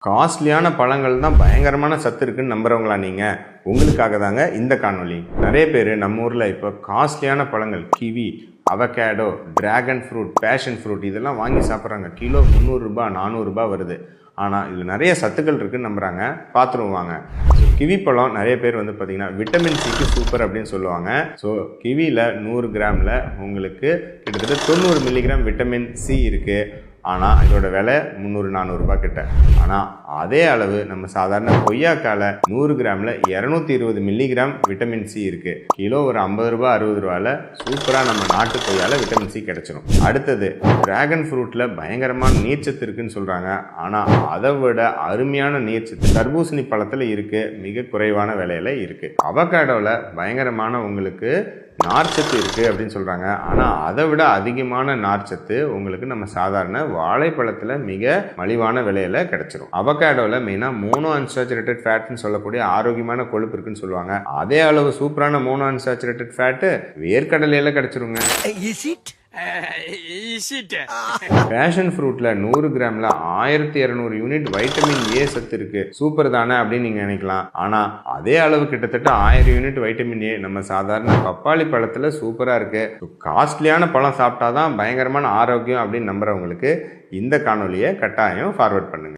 காஸ்ட்லியான பழங்கள் தான் பயங்கரமான சத்து இருக்குன்னு நம்புறவங்களா நீங்க? உங்களுக்காக தாங்க இந்த காணொளி. நிறைய பேர் நம்ம ஊர்ல இப்போ காஸ்ட்லியான பழங்கள் kiwi, avocado, dragon fruit, passion fruit இதெல்லாம் வாங்கி சாப்பிட்றாங்க. கிலோ 300 ரூபாய் 400 ரூபாய் வருது. ஆனால் இதில் நிறைய சத்துக்கள் இருக்குன்னு நம்புகிறாங்க. பார்த்துருவாங்க. கிவி பழம் நிறைய பேர் வந்து பார்த்திங்கன்னா விட்டமின் சிக்கு சூப்பர் அப்படின்னு சொல்லுவாங்க. ஸோ கிவியில் 100 கிராமில் உங்களுக்கு கிட்டத்தட்ட 90 மில்லிகிராம் விட்டமின் சி இருக்குது. ஆனால் இதோட விலை 300-400 ரூபாய் கிட்ட. ஆனால் அதே அளவு நம்ம சாதாரண கொய்யாக்கால 100 கிராமில் 220 மில்லிகிராம் விட்டமின் சி இருக்குது. கிலோ ஒரு 50 ரூபாய் 60 ரூபாயில் சூப்பராக நம்ம நாட்டு கொய்யால விட்டமின் சி கிடைச்சிடும். அடுத்தது டிராகன் ஃப்ரூட்டில் பயங்கரமான நீர்ச்சத்து இருக்குன்னு சொல்கிறாங்க. ஆனால் அதை விட அருமையான நீர்ச்சத்து தர்பூசணி பழத்தில் இருக்குது, மிக குறைவான விலையில் இருக்குது. அவகேடோவில் பயங்கரமான உங்களுக்கு நார்ச்சத்து இருக்குது அப்படின்னு சொல்கிறாங்க. ஆனால் அதை விட அதிகமான நார்ச்சத்து உங்களுக்கு நம்ம சாதாரண வாழைப்பழத்தில் மிக மலிவான விலையில் கிடைச்சிரும். அவகேடோவில் மெயினாக மோனோ அன்சாச்சுரேட்டட் ஃபேட்னு சொல்லக்கூடிய ஆரோக்கியமான கொழுப்பு இருக்குன்னு சொல்லுவாங்க. அதே அளவு சூப்பரான மோனோ அன்சாச்சுரேட்டட் ஃபேட்டு வேர்க்கடலையில் கிடைச்சிருங்க. பேஷன் ஃப்ரூட்ல 100 கிராம்ல 1200 யூனிட் வைட்டமின் ஏ சத்து இருக்கு. சூப்பர் தானே அப்படின்னு நீங்க நினைக்கலாம். ஆனா அதே அளவு கிட்டத்தட்ட 1000 யூனிட் வைட்டமின் ஏ நம்ம சாதாரண பப்பாளி பழத்துல சூப்பரா இருக்கு. காஸ்ட்லியான பழம் சாப்பிட்டாதான் பயங்கரமான ஆரோக்கியம் அப்படின்னு நம்புறவங்களுக்கு இந்த காணொலியை கட்டாயம் ஃபார்வர்ட் பண்ணுங்க.